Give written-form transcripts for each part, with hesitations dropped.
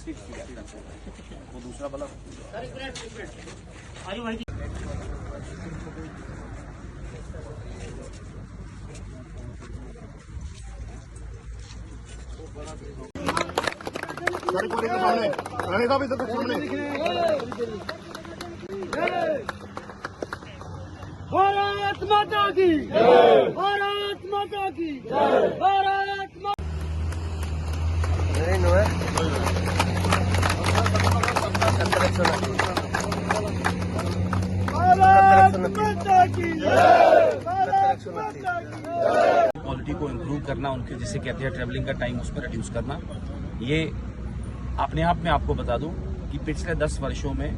वो दूसरा वाला भारत माता की भारत माता की भारत माता की क्वालिटी को इम्प्रूव करना, उनके जिसे कहते हैं ट्रैवलिंग का टाइम उस पर रिड्यूस करना। ये अपने आप में आपको बता दूं कि पिछले 10 वर्षों में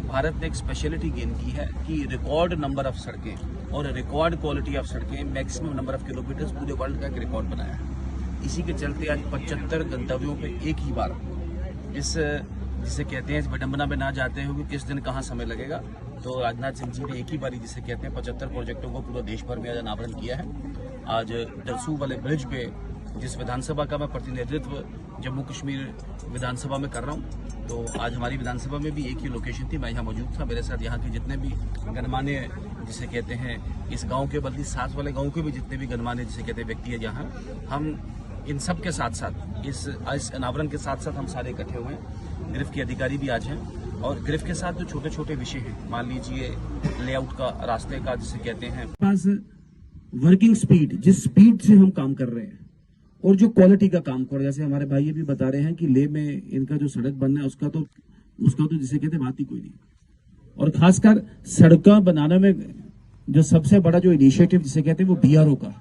भारत ने एक स्पेशलिटी गेन की है कि रिकॉर्ड नंबर ऑफ सड़कें और रिकॉर्ड क्वालिटी ऑफ सड़कें, मैक्सिमम नंबर ऑफ किलोमीटर्स पूरे वर्ल्ड का एक रिकॉर्ड बनाया है। इसी के चलते आज 75 गंतव्यों पे एक ही बार इस जिसे कहते हैं इस विडंबना में ना जाते हुए किस दिन कहाँ समय लगेगा, तो राजनाथ सिंह जी ने एक ही बारी जिसे कहते हैं 75 प्रोजेक्टों को पूरे देश भर में आज अनावरण किया है। आज दरसू वाले ब्रिज पे जिस विधानसभा का मैं प्रतिनिधित्व जम्मू कश्मीर विधानसभा में कर रहा हूँ, तो आज हमारी विधानसभा में भी एक ही लोकेशन थी, मैं यहाँ मौजूद था। मेरे साथ यहाँ के जितने भी गणमान्य जिसे कहते हैं इस गांव के बल्कि साथ वाले गांव के भी जितने भी गणमान्य जिसे कहते हैं व्यक्ति है, जहाँ हम इन सब के साथ साथ इस अनावरण के साथ साथ हम सारे इकट्ठे हुए हैं। गिरफ्त के अधिकारी भी आज हैं और गिरफ्त के साथ जो छोटे छोटे विषय हैं, मान लीजिए लेआउट का, रास्ते का जिसे कहते हैं, पास वर्किंग स्पीड, जिस स्पीड से हम काम कर रहे हैं और जो क्वालिटी का काम कर रहे हैं, जैसे हमारे भाई ये भी बता रहे हैं कि लेह में इनका जो सड़क बनना है उसका तो जिसे कहते हैं बात ही कोई नहीं। और खासकर सड़कें बनाने में जो सबसे बड़ा जो इनिशिएटिव जिसे कहते हैं वो बीआरओ का।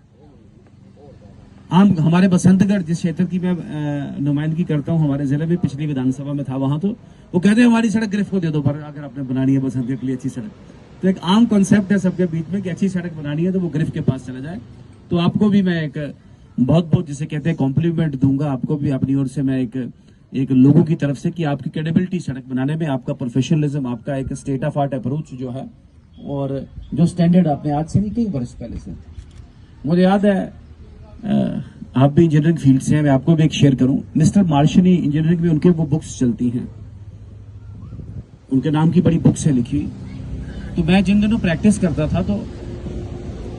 आम हमारे बसंतगढ़ जिस क्षेत्र की मैं नुमाइंदगी करता हूं, हमारे जिले में पिछली विधानसभा में था, वहां तो वो कहते हैं हमारी सड़क गिरफ्त को दे दो पर अगर आपने बनानी है बसंतगढ़ के लिए अच्छी सड़क। तो एक आम कॉन्सेप्ट है सबके बीच में कि अच्छी सड़क बनानी है तो वो गिरफ्त के पास चला जाए। तो आपको भी मैं एक बहुत बहुत जिसे कहते हैं कॉम्प्लीमेंट दूंगा, आपको भी अपनी ओर से मैं एक लोगों की तरफ से कि आपकी क्रेडिबिलिटी सड़क बनाने में, आपका प्रोफेशनलिज्म, आपका एक स्टेट ऑफ आर्ट अप्रोच जो है और जो स्टैंडर्ड आपने आज से नहीं कई वर्ष पहले से। मुझे याद है आप भी इंजीनियरिंग फील्ड से हैं, मैं आपको भी एक शेयर करूं। मिस्टर मार्शनी इंजीनियरिंग में उनके वो बुक्स चलती हैं, उनके नाम की बड़ी बुक्स है लिखी। तो मैं जिन दिनों प्रैक्टिस करता था, तो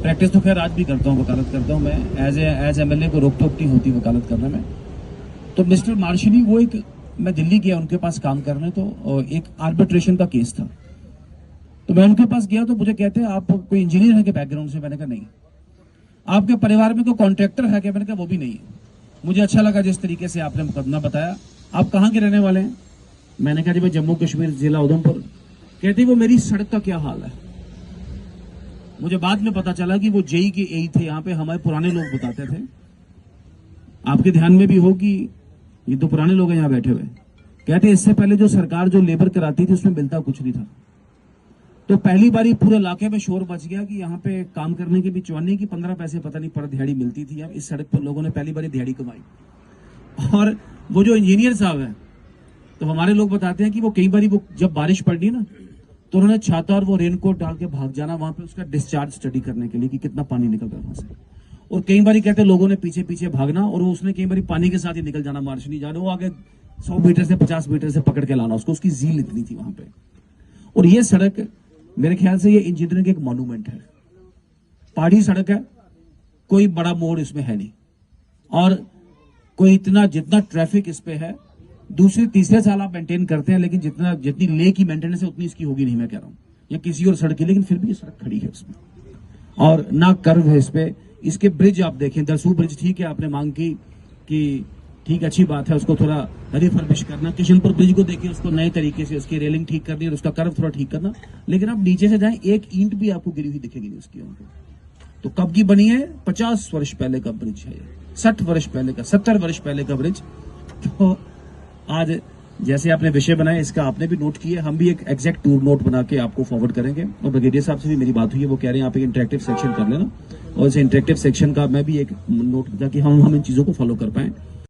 प्रैक्टिस तो खैर आज भी करता हूँ, वकालत करता हूँ मैं, एज एमएलए को रोक टोक नहीं होती वकालत करने में। तो मिस्टर मार्शनी वो एक, मैं दिल्ली गया उनके पास काम करने, तो एक आर्बिट्रेशन का केस था। तो मैं उनके पास गया तो मुझे कहते हैं आप कोई इंजीनियर है के बैकग्राउंड से? मैंने कहा नहीं। आपके परिवार में कोई कॉन्ट्रैक्टर है क्या? मैंने कहा वो भी नहीं है। मुझे अच्छा लगा जिस तरीके से आपने मुकदमा बताया। आप कहाँ के रहने वाले हैं? मैंने कहा जी मैं जम्मू कश्मीर जिला उधमपुर। कहते वो मेरी सड़क का क्या हाल है? मुझे बाद में पता चला कि वो जेई के एई थे, यहाँ पे हमारे पुराने लोग बताते थे। आपके ध्यान में भी हो कि ये तो पुराने लोग हैं यहाँ बैठे हुए। कहते इससे पहले जो सरकार जो लेबर कराती थी उसमें मिलता कुछ नहीं था। तो पहली बारी पूरे इलाके में शोर मच गया कि यहाँ पे काम करने के भी चौने की 15 पैसे पता नहीं पर दिहाड़ी मिलती थी। अब इस सड़क पर लोगों ने पहली बारी दिहाड़ी कमाई। और वो जो इंजीनियर साहब है, तो हमारे लोग बताते हैं कि वो कई बारी वो जब बारिश पड़ी ना, तो उन्होंने छाता और वो रेनकोट डाल के भाग जाना वहां पे उसका डिस्चार्ज स्टडी करने के लिए कि कितना पानी निकल रहा है वहां से। और कई बारी कहते लोगों ने पीछे पीछे भागना और उसने कई बारी पानी के साथ ही निकल जाना, मार्च नहीं जाना, वो आगे 100 मीटर से 50 मीटर से पकड़ के लाना उसको, उसकी झील इतनी थी वहां पे। और ये सड़क मेरे ख्याल से ये इंजीनियरिंग का एक मॉन्यूमेंट है। पहाड़ी सड़क है, कोई बड़ा मोड़ इसमें है नहीं, और कोई इतना जितना ट्रैफिक इस पे है दूसरे तीसरे साल आप मेंटेन करते हैं, लेकिन जितनी ले की मेंटेनेंस है उतनी इसकी होगी नहीं, मैं कह रहा हूं, या किसी और सड़क की। लेकिन फिर भी ये सड़क खड़ी है उसमें, और ना कर्व है इस पे। इसके ब्रिज आप देखें, दरसू ब्रिज ठीक है, आपने मांग की कि ठीक अच्छी बात है, उसको थोड़ा रिफर्बिश करना। किशनपुर ब्रिज को देखिए, उसको नए तरीके से उसकी रेलिंग ठीक करनी और उसका कर्व थोड़ा ठीक करना। लेकिन आप नीचे से जाएं, एक ईंट भी आपको गिरी हुई दिखेगी नहीं उसकी। तो कब की बनी है? 50 वर्ष पहले का ब्रिज है, 60 वर्ष पहले का, 70 वर्ष पहले का ब्रिज। तो आज जैसे आपने विषय बनाया, इसका आपने भी नोट किया, हम भी एक एग्जैक्ट टूर नोट बना के आपको फॉरवर्ड करेंगे। और ब्रिगेडियर साहब से भी मेरी बात हुई है, वो कह रहे हैं आप एक इंटरेक्टिव सेक्शन कर लेना, और इस इंटरेक्टिव सेक्शन का मैं भी एक नोट किया कि हम इन चीजों को फॉलो कर पाए।